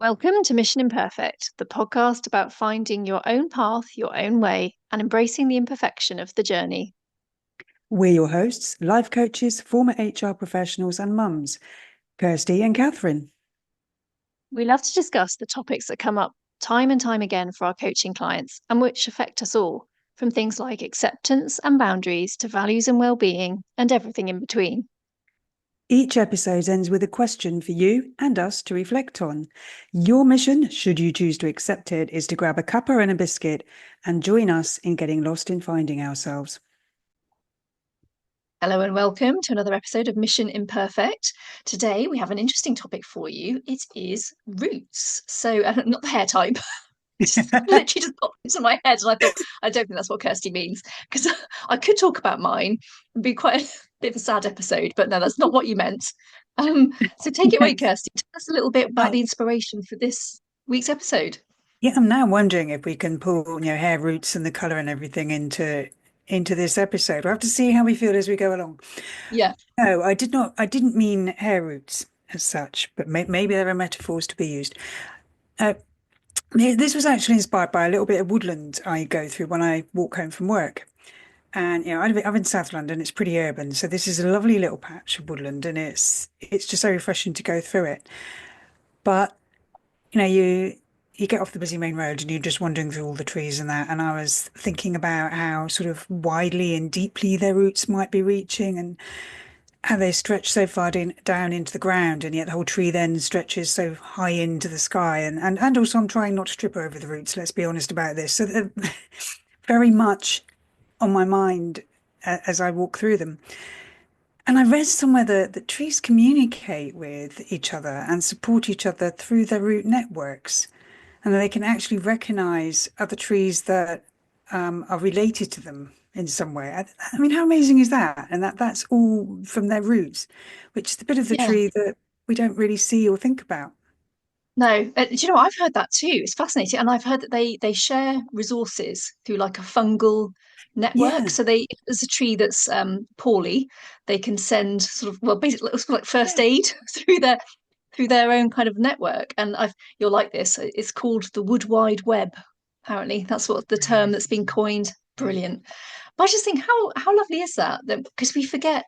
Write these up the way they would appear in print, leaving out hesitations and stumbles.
Welcome to Mission Imperfect, the podcast about finding your own path, your own way, and embracing the imperfection of the journey. We're your hosts, life coaches, former HR professionals, and mums, Kirsty and Catherine. We love to discuss the topics that come up time and time again for our coaching clients and which affect us all, from things like acceptance and boundaries to values and well-being and everything in between. Each episode ends with a question for you and us to reflect on. Your mission, should you choose to accept it, is to grab a cuppa and a biscuit and join us in getting lost in finding ourselves. Hello and welcome to another episode of Mission Imperfect. Today we have an interesting topic for you. It is roots. So, not the hair type. Literally just popped into my head, and I thought, I don't think that's what Kirsty means, because I could talk about mine and be quite a bit of a sad episode, but no, that's not what you meant. So take it away, Kirsty. Tell us a little bit about the inspiration for this week's episode. Yeah, I'm now wondering if we can pull, hair roots and the colour and everything into this episode. We'll have to see how we feel as we go along. Yeah. No, I didn't mean hair roots as such, but maybe there are metaphors to be used. This was actually inspired by a little bit of woodland I go through when I walk home from work. And I'm in South London. It's pretty urban, so this is a lovely little patch of woodland, and it's just so refreshing to go through it. But you get off the busy main road and you're just wandering through all the trees and that. And I was thinking about how sort of widely and deeply their roots might be reaching, and how they stretch so far down into the ground, and yet the whole tree then stretches so high into the sky. And also I'm trying not to trip over the roots, let's be honest about this. So they're very much on my mind as I walk through them. And I read somewhere that trees communicate with each other and support each other through their root networks, and that they can actually recognize other trees that are related to them in some way. I mean, how amazing is that? And that's all from their roots, which is the bit of the Yeah. tree that we don't really see or think about. No, do you know what? I've heard that too. It's fascinating, and I've heard that they share resources through like a fungal network. Yeah, So they, if there's a tree that's poorly, they can send sort of, well, basically it's like first yeah. aid through their own kind of network. And I've you'll like this. It's called the woodwide web. Apparently, that's what the term that's been coined. Brilliant. But I just think how lovely is that? That because we forget,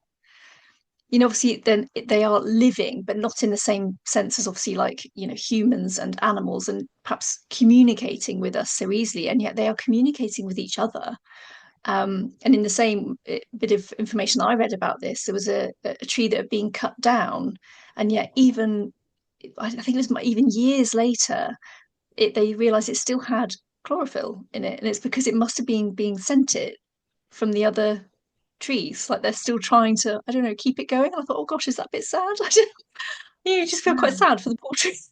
obviously then they are living, but not in the same sense as obviously like, humans and animals and perhaps communicating with us so easily. And yet they are communicating with each other. And in the same bit of information I read about this, there was a tree that had been cut down. And yet even, I think it was even years later, they realized it still had chlorophyll in it. And it's because it must have been being sent it from the other trees. Like they're still trying to, I don't know, keep it going. And I thought, oh gosh, is that a bit sad? You just feel quite Yeah. sad for the poor trees.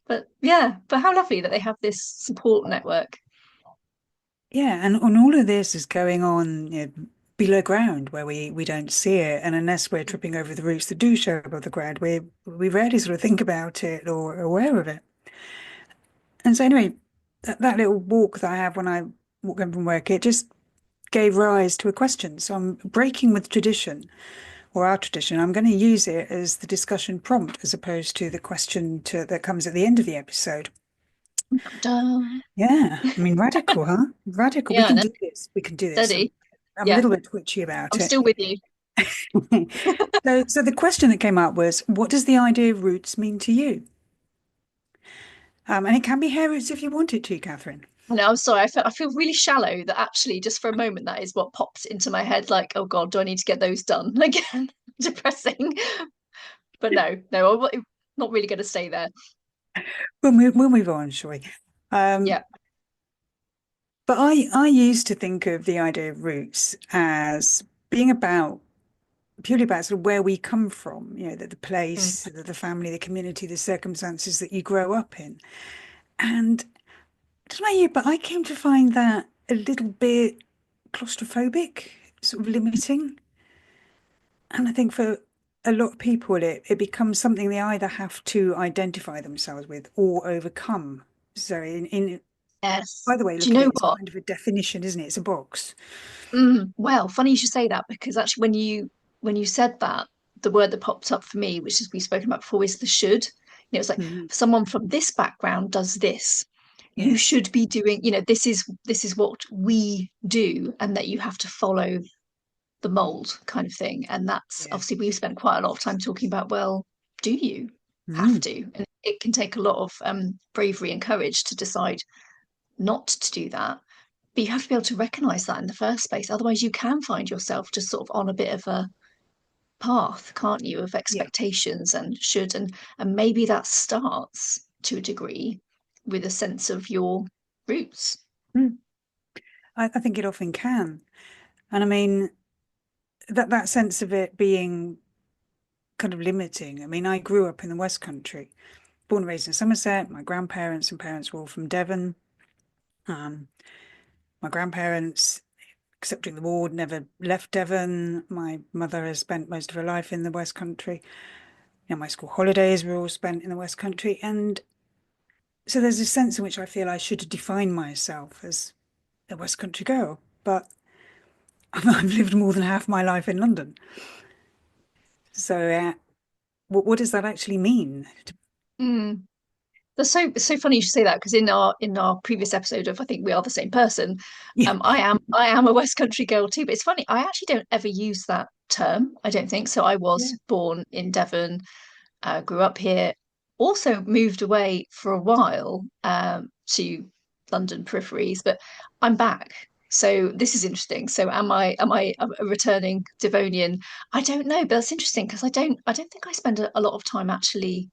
But yeah, but how lovely that they have this support network. Yeah, and all of this is going on, below ground where we don't see it, and unless we're tripping over the roots that do show above the ground, we rarely sort of think about it or are aware of it. And so anyway, that little walk that I have when I walk home from work, it just gave rise to a question. So I'm breaking with tradition, or our tradition. I'm going to use it as the discussion prompt as opposed to the question that comes at the end of the episode. Dun. Yeah, I mean, radical, huh? Radical. We Yeah, can no, do this. We can do this. steady. I'm a Yeah, little bit twitchy about I'm it. still with you. So the question that came up was, what does the idea of roots mean to you? And it can be hair roots if you want it to, Catherine. No, I'm sorry. I feel really shallow that actually just for a moment that is what popped into my head. Like, oh God, do I need to get those done again? Depressing. But no, I'm not really going to stay there. We'll move on, shall we? Yeah. But I used to think of the idea of roots as being about purely about sort of where we come from, the Mm. place, the family, the community, the circumstances that you grow up in. And I don't know you, but I came to find that a little bit claustrophobic, sort of limiting. And I think for a lot of people, it becomes something they either have to identify themselves with or overcome. So Yes. by the way, Do you look at it, know it's what? kind of a definition, isn't it? It's a box. Well, funny you should say that because actually when you said that, the word that popped up for me, which is we've spoken about before, is the should. It's like Mhm. someone from this background does this. You Yes. should be doing, this is what we do, and that you have to follow the mold kind of thing. And that's Yeah. obviously we've spent quite a lot of time talking about, well, do you have Mm. to? And it can take a lot of bravery and courage to decide not to do that. But you have to be able to recognize that in the first place. Otherwise, you can find yourself just sort of on a bit of a path, can't you, of Yeah. expectations and should, and maybe that starts to a degree with a sense of your roots. Mm. I think it often can. And I mean, that sense of it being kind of limiting. I mean, I grew up in the West Country, born and raised in Somerset. My grandparents and parents were all from Devon. Um, my grandparents, except during the war, never left Devon. My mother has spent most of her life in the West Country. My school holidays were all spent in the West Country. And so there's a sense in which I feel I should define myself as a West Country girl. But I've lived more than half my life in London. So, what does that actually mean? Mm. That's so funny you should say that, because in our previous episode of I think we are the same person, Yeah, I am a West Country girl too. But it's funny, I actually don't ever use that term. I don't think so. I yeah. was born in Devon, grew up here, also moved away for a while to London peripheries, but I'm back. So this is interesting. So am I a returning Devonian? I don't know, but that's interesting because I don't think I spend a lot of time actually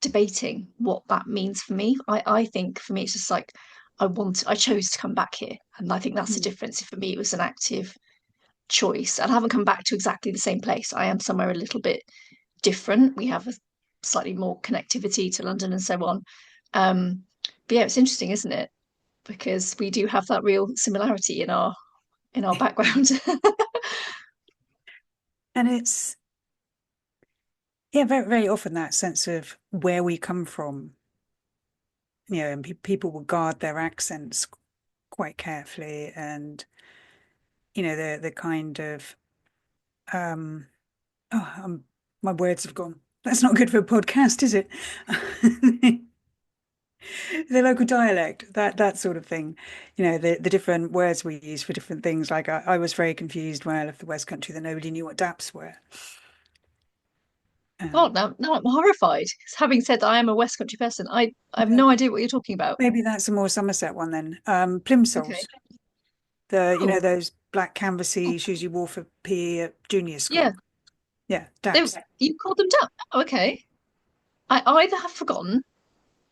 debating what that means for me. I think for me it's just like I chose to come back here, and I think that's the Mm. difference. For me, it was an active choice, and I haven't come back to exactly the same place. I am somewhere a little bit different. We have a slightly more connectivity to London and so on. But yeah, it's interesting, isn't it? Because we do have that real similarity in our background. And it's, yeah, very, very often that sense of where we come from, and people will guard their accents quite carefully, and the kind of um oh my words have gone. That's not good for a podcast, is it? The local dialect, that sort of thing. The different words we use for different things. Like I was very confused when I left the West Country that nobody knew what daps were. God, Um, now I'm horrified. Having said I am a West Country person, I have but no idea what you're talking about. maybe that's a more Somerset one then. Okay. Plimsolls, Oh, those black canvasy shoes you wore for PE at junior yeah. school. Yeah, They, daps. you called them down. Oh, okay. I either have forgotten,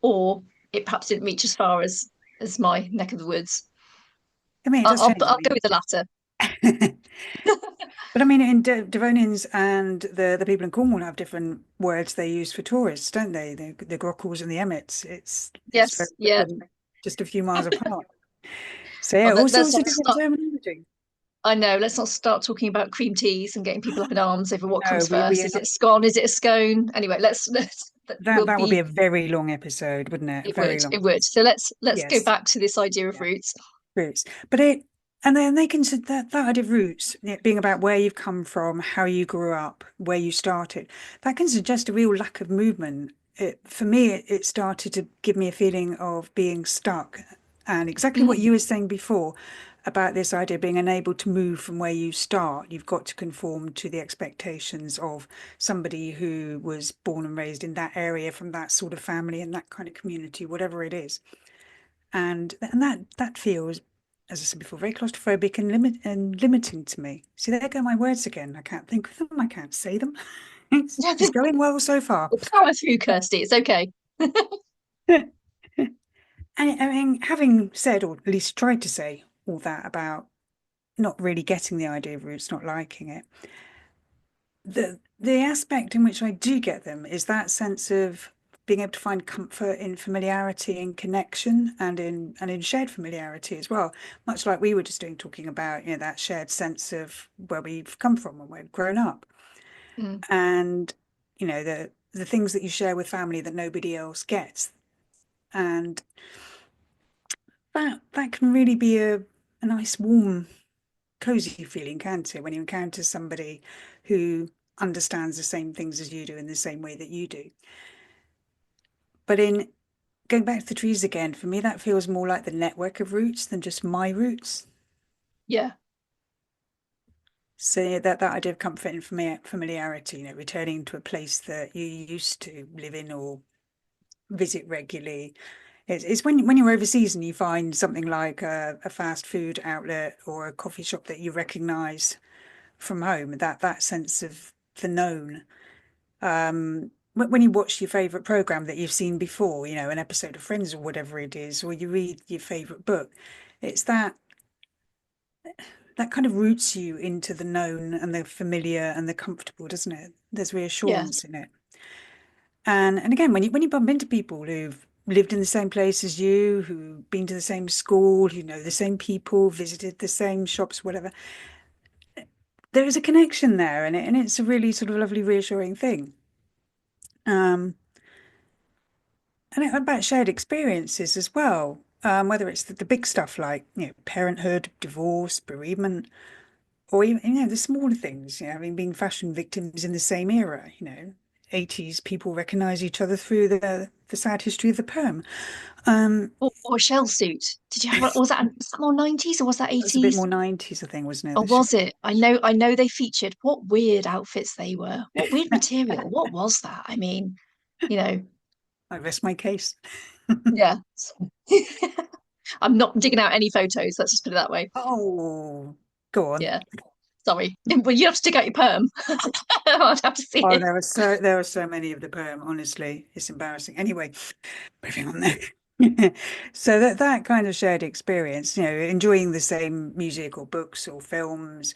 or it perhaps didn't reach as far as my neck of the woods. I mean, it I'll does I'll, change. I'll go with the latter. But I mean, in Devonians and the people in Cornwall have different words they use for tourists, don't they? The Grockles and the Emmets. It's very Yes, yeah. different, just a few miles apart. So Well, yeah, all let's sorts of not different start. terminology. I know. Let's not start talking about cream teas and getting people up in arms over what No, comes we first. are Is it not. a scone? Is it a scone? Anyway, let's That we'll that would be be. a very long episode, wouldn't it? A It very would. long It would. So let's go Yes. back to this idea of Yeah. roots. Roots. But and then they consider that idea of roots, being about where you've come from, how you grew up, where you started, that can suggest a real lack of movement. For me, it started to give me a feeling of being stuck. And exactly what Mm, you were saying before about this idea of being unable to move from where you start. You've got to conform to the expectations of somebody who was born and raised in that area, from that sort of family and that kind of community, whatever it is. And that feels, as I said before, very claustrophobic and limiting to me. See, there go my words again. I can't think of them. I can't say them. It's going well so far. We'll power through, Kirsty. It's okay. And I mean, having said, or at least tried to say all that about not really getting the idea of roots, not liking it, the aspect in which I do get them is that sense of being able to find comfort in familiarity and connection, and in shared familiarity as well, much like we were just doing, talking about, that shared sense of where we've come from and where we've grown up, Mm. and the things that you share with family that nobody else gets. And that can really be a nice, warm, cozy feeling, can't it, when you encounter somebody who understands the same things as you do in the same way that you do. But in going back to the trees again, for me, that feels more like the network of roots than just my roots. Yeah, So yeah, that idea of comfort and familiarity, returning to a place that you used to live in or visit regularly. It's when you're overseas and you find something like a fast food outlet or a coffee shop that you recognise from home, that sense of the known. When you watch your favourite programme that you've seen before, an episode of Friends or whatever it is, or you read your favourite book, it's that kind of roots you into the known and the familiar and the comfortable, doesn't it? There's yeah. reassurance in it. And again, when you bump into people who've lived in the same place as you, who've been to the same school, who know the same people, visited the same shops, whatever, there is a connection there, and it's a really sort of lovely, reassuring thing. Um, about shared experiences as well. Whether it's the big stuff like parenthood, divorce, bereavement, or even the smaller things. I mean, being fashion victims in the same era. 80s people recognize each other through the sad history of the perm. Um, Or shell suit. Did you have? Was that more 90s or was that That's a bit 80s? more 90s, I think, wasn't it? Or The shell. was it? I know they featured what weird outfits they were. What weird material? What was that? I mean, you know, I rest my case. yeah. I'm not digging out any photos. Let's just put it that way. Oh, go on. Yeah. Sorry. Well, you have to dig out your perm. I'd have to see Oh, it. there are so many of the perm, honestly. It's embarrassing. Anyway, moving on there. So that kind of shared experience, enjoying the same music or books or films,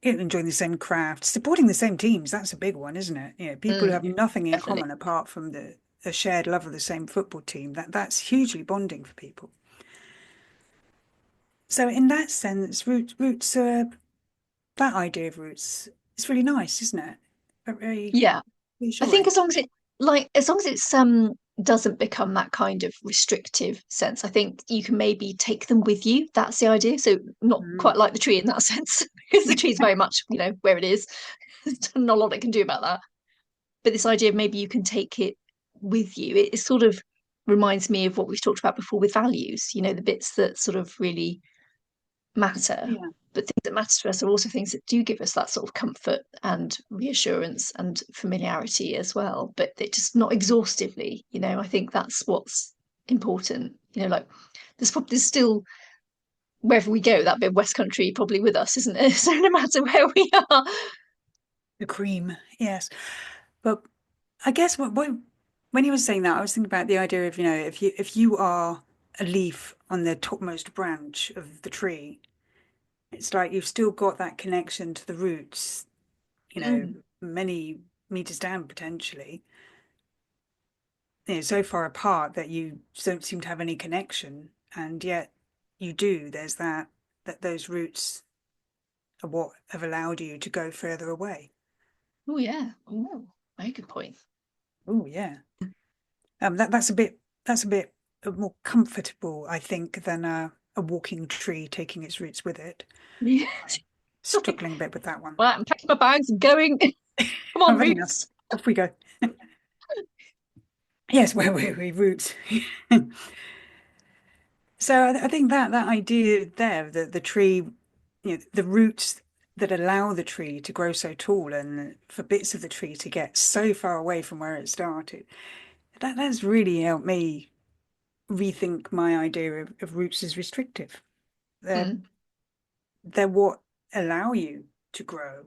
enjoying the same crafts, supporting the same teams, that's a big one, isn't it? People who have Mm, nothing in definitely. common apart from the shared love of the same football team. That's hugely bonding for people. So in that sense, roots are that idea of roots is really nice, isn't it? But very Yeah. I think reassuring. as long as as long as it's doesn't become that kind of restrictive sense, I think you can maybe take them with you. That's the idea. So not Mm. quite like the tree in that sense, because the tree is very much, where it is. There's not a lot it can do about that. But this idea of maybe you can take it with you, it sort of reminds me of what we've talked about before with values, the bits that sort of really matter. Yeah. But things that matter to us are also things that do give us that sort of comfort and reassurance and familiarity as well. But it just not exhaustively, I think that's what's important. Like there's still wherever we go, that bit of West Country probably with us, isn't it? So no matter where we are. The cream, yes. But I guess when you were saying that, I was thinking about the idea of, if you are a leaf on the topmost branch of the tree, it's like you've still got that connection to the roots, Mm. many meters down potentially, so far apart that you don't seem to have any connection, and yet you do. There's that those roots are what have allowed you to go further away. Oh yeah. Oh, very good point. Oh yeah. That's a bit more comfortable, I think, than a walking tree taking its roots with it. Yeah. Like, Struggling a bit with that one. right, I'm packing my bags and going. Come on, I've had enough. Roots. Off we go. Yes, where were we? Roots. So I think that idea there, the tree, the roots that allow the tree to grow so tall and for bits of the tree to get so far away from where it started, that's really helped me rethink my idea of roots as restrictive. They're Mm. they're what allow you to grow.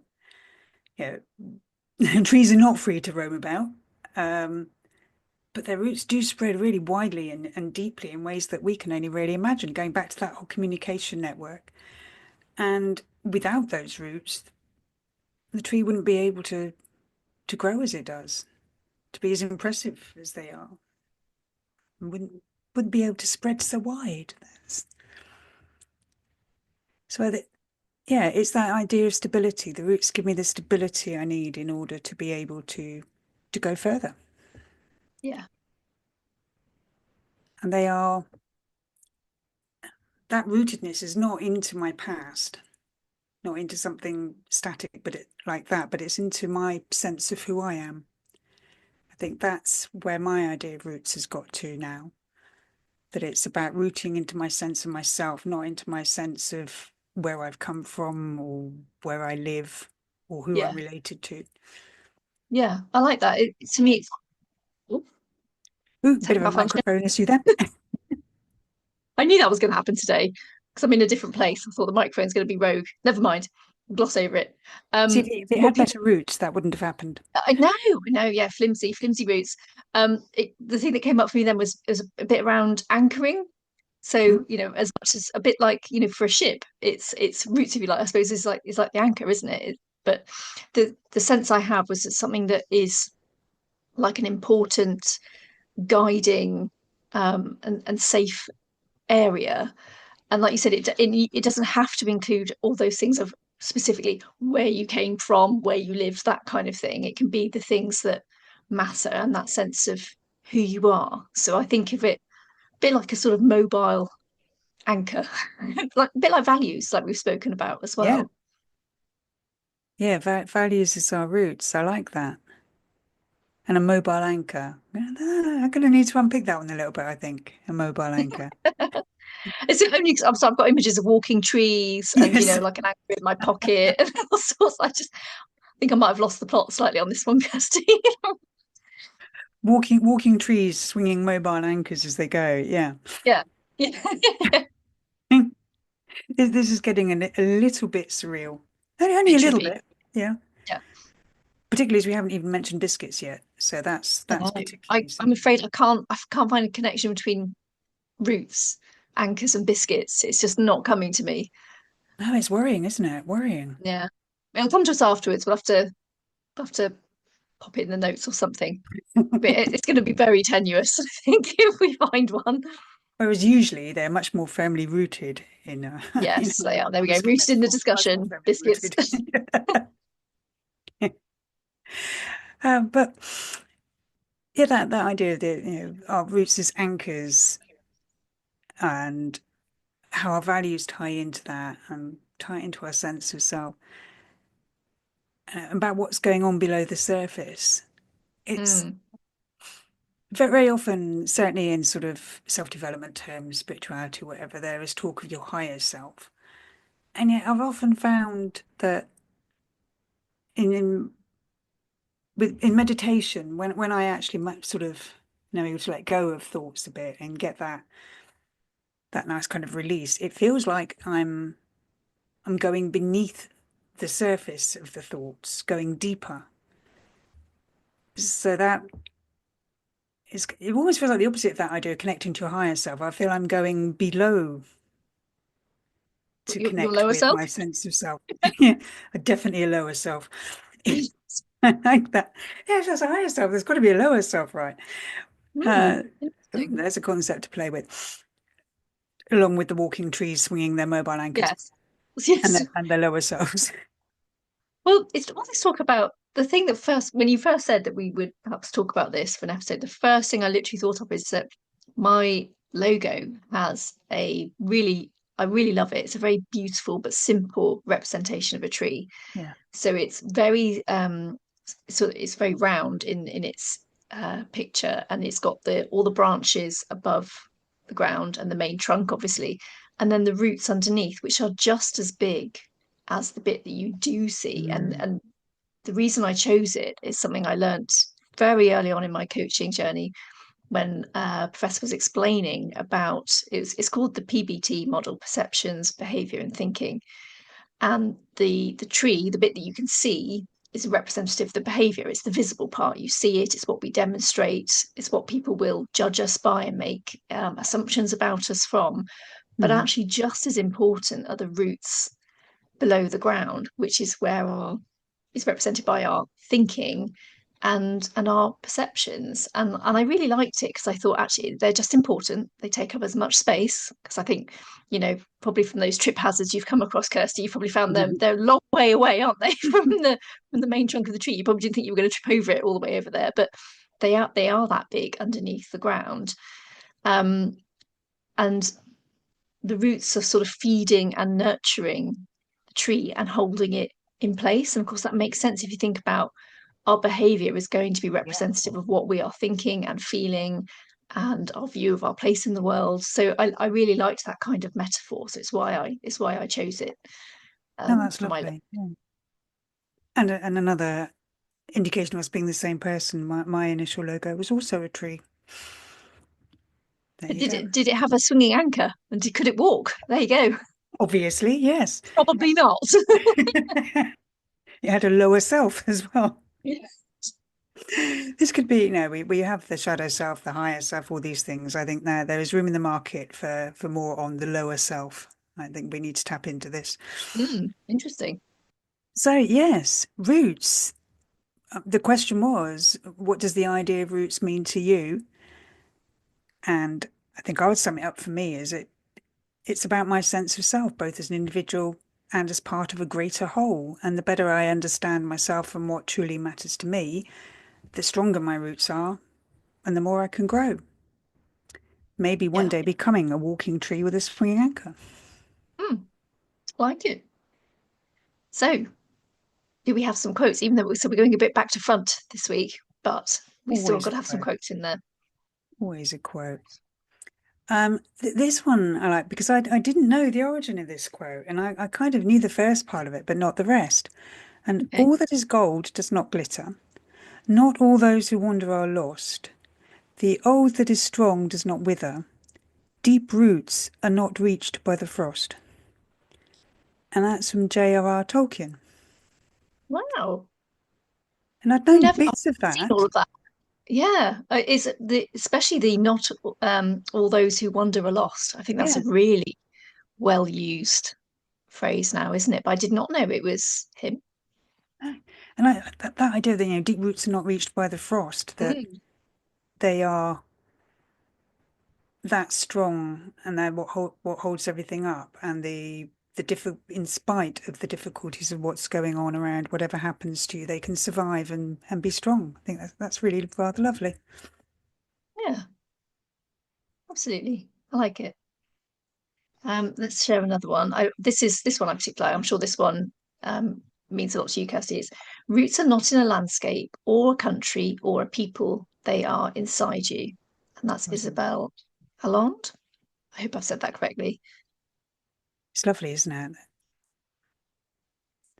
Trees are not free to roam about, um, but their roots do spread really widely and deeply in ways that we can only really imagine, going back to that whole communication network. And without those roots, the tree wouldn't be able to grow as it does, to be as impressive as they are, and wouldn't be able to spread so wide. So that yeah, it's that idea of stability. The roots give me the stability I need in order to be able to go further. Yeah. And that rootedness is not into my past, not into something static, but like that, but it's into my sense of who I am. think that's where my idea of roots has got to now, that it's about rooting into my sense of myself, not into my sense of where I've come from or where I live or who I'm Yeah, related to. yeah, I like that. To me, it's oh, Ooh, bit tech of a malfunction. microphone issue there. I knew that was going to happen today because I'm in a different place. I thought the microphone's going to be rogue. Never mind, gloss over it. See, if it What had people better roots, that wouldn't have happened. I know, yeah, flimsy roots. The thing that came up for me then was a bit around anchoring. Mm. So, as much as a bit like, for a ship, it's roots, if you like, I suppose is like the anchor, isn't it? But the sense I have was it's something that is like an important guiding and safe area. And like you said, it doesn't have to include all those things of specifically where you came from, where you lived, that kind of thing. It can be the things that matter and that sense of who you are. So I think of it a bit like a sort of mobile anchor, like a bit like values, like we've spoken about as Yeah, well. yeah, values is our roots. I like that. And a mobile anchor. I'm going to need to unpick that one a little bit, I think. A mobile anchor. It's only because I've got images of walking trees and Yes. like an anchor in my pocket and all sorts. I just think I might have lost the plot slightly on this one, Kirsty. Walking trees, swinging mobile anchors as they go. Yeah. Yeah. Yeah. This is getting a little bit surreal. Only Bit a little trippy. bit. Yeah. Yeah. Particularly as we haven't even mentioned biscuits yet. So that's No, particularly I'm something. afraid I can't find a connection between roots, anchors, and biscuits. It's just not coming to me. No, it's worrying, isn't it? Worrying. Yeah. It'll come to us afterwards. We'll have to pop it in the notes or something. But it's going to be very tenuous, I think, if we find one. Whereas usually they're much more firmly rooted in Yes, they are. There we go. bonsai Rooted in the metaphors, much more discussion. firmly Biscuits. rooted. But yeah, that idea that our roots as anchors and how our values tie into that and tie into our sense of self, about what's going on below the surface. It's Mm. very often, certainly in sort of self-development terms, spirituality, whatever, there is talk of your higher self. And yet I've often found that in in meditation, when I actually sort of able to let go of thoughts a bit and get that nice kind of release, it feels like I'm going beneath the surface of the thoughts, going deeper. So that is, it almost feels like the opposite of that idea of connecting to a higher self. I feel I'm going below to Your connect lower with self. my sense of self. Yeah, definitely a lower self. I like that. Yeah, if there's a higher self, there's got to be a lower self, right? Uh, Interesting. there's a concept to play with, along with the walking trees swinging their mobile anchors Yes. Yes. and their lower selves. Well, it's all this talk about the thing that first, when you first said that we would perhaps talk about this for an episode, the first thing I literally thought of is that my logo has I really love it. It's a very beautiful but simple representation of a tree. Yeah. So it's very it's very round in its picture, and it's got the all the branches above the ground and the main trunk, obviously, and then the roots underneath, which are just as big as the bit that you do see. And Mm. and the reason I chose it is something I learnt very early on in my coaching journey when a professor was explaining about it's called the PBT model: perceptions, behavior, and thinking. And the tree, the bit that you can see, is a representative of the behavior. It's the visible part. You see it. It's what we demonstrate. It's what people will judge us by and make assumptions about us from. But Mm. actually, just as important are the roots below the ground, which is where our is represented by our thinking and our perceptions. And I really liked it because I thought actually they're just important. They take up as much space because I think, probably from those trip hazards you've come across, Kirsty, you've probably found them Mhm. they're a long way away, aren't they, from the main trunk of the tree. You probably didn't think you were going to trip over it all the way over there, but they are that big underneath the ground. Um, and the roots are sort of feeding and nurturing the tree and holding it in place. And of course, that makes sense if you think about our behavior is going to be Yeah. representative of what we are thinking and feeling and our view of our place in the world. So I really liked that kind of metaphor. So it's why I chose it No, that's for my lovely. Yeah. And another indication of us being the same person, my initial logo was also a tree. There you go. did it have a swinging anchor and could it walk? There you go. Obviously, yes. Probably not. It had a lower self as well. Yeah. This could be, we have the shadow self, the higher self, all these things. I think there is room in the market for more on the lower self. I think we need to tap into this. Interesting. So yes, roots. The question was, what does the idea of roots mean to you? And I think I would sum it up for me is it's about my sense of self, both as an individual and as part of a greater whole. And the better I understand myself and what truly matters to me, the stronger my roots are and the more I can grow. Maybe one Yeah. day becoming a walking tree with a swinging anchor. Mm, like it. So, do we have some quotes? Even though we're going a bit back to front this week, but we still Always got a to have some quote. quotes in there. Always a quote. This one I like because I didn't know the origin of this quote, and I kind of knew the first part of it, but not the rest. And Okay. all that is gold does not glitter. Not all those who wander are lost. The old that is strong does not wither. Deep roots are not reached by the frost. And that's from J.R.R. Tolkien. Wow. And I'd known I've bits of seen all that. of that. Yeah. Is the especially the not all those who wander are lost. I think that's a Yes. really well used phrase now, isn't it? But I did not know it was him. And that idea that, deep roots are not reached by the frost, that Mm. they are that strong and they're what holds everything up, and in spite of the difficulties of what's going on around, whatever happens to you, they can survive and be strong. I think that's really rather lovely. Yeah, absolutely. I like it. Let's share another one. This one I particularly like. I'm sure this one means a lot to you, Kirsty. Is roots are not in a landscape or a country or a people. They are inside you. And that's Mhm. Isabel Allende. I hope I've said that correctly. It's lovely, isn't it?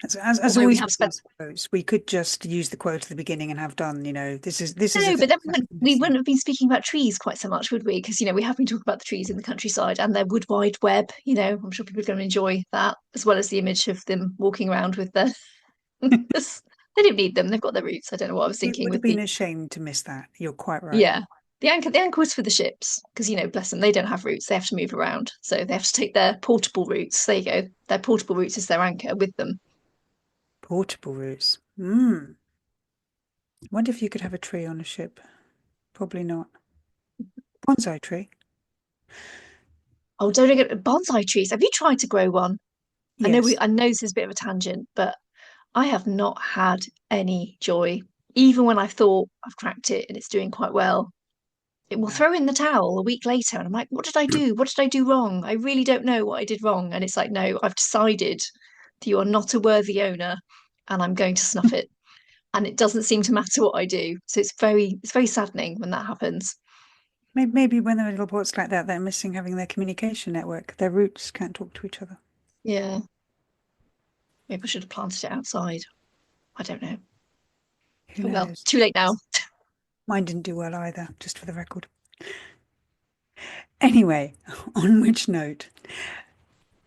As Although we always have with spent these quotes, we could just use the quote at the beginning and have done, this is a no, thing but then that I'm we missing. wouldn't have been speaking about trees quite so much, would we? Because we have been talking about the trees in the countryside and their woodwide web. I'm sure people are going to enjoy that as well as the image of them walking around with their. They don't need them. They've got their roots. I don't know what I was It thinking would have with been the a shame to miss that. You're quite right. yeah. The anchor was for the ships because bless them, they don't have roots. They have to move around, so they have to take their portable roots. There you go. Their portable roots is their anchor with them. Portable roots. Hmm. Wonder if you could have a tree on a ship. Probably not. Bonsai tree. Oh, don't get bonsai trees. Have you tried to grow one? Yes. I know this is a bit of a tangent, but I have not had any joy. Even when I thought I've cracked it and it's doing quite well, it will No. throw in the towel a week later, and I'm like, what did I do? What did I do wrong? I really don't know what I did wrong. And it's like, no, I've decided that you are not a worthy owner, and I'm going to snuff it. And it doesn't seem to matter what I do. So it's very saddening when that happens. Maybe when they're little boats like that, they're missing having their communication network. Their roots can't talk to each other. Yeah, maybe I should have planted it outside. I don't know. Who Oh well, knows? too late now. Mine didn't do well either, just for the record. Anyway, on which note,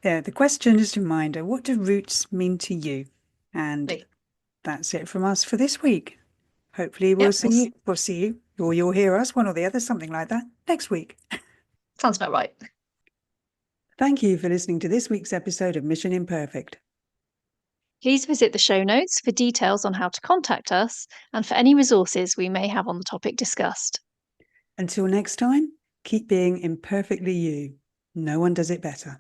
the question is a reminder, what do roots mean to you? And that's it from us for this week. Hopefully Yep, we'll see you, or you'll hear us, one or the other, something like that, next week. sounds about right. Thank you for listening to this week's episode of Mission Imperfect. Please visit the show notes for details on how to contact us and for any resources we may have on the topic discussed. Until next time, keep being imperfectly you. No one does it better.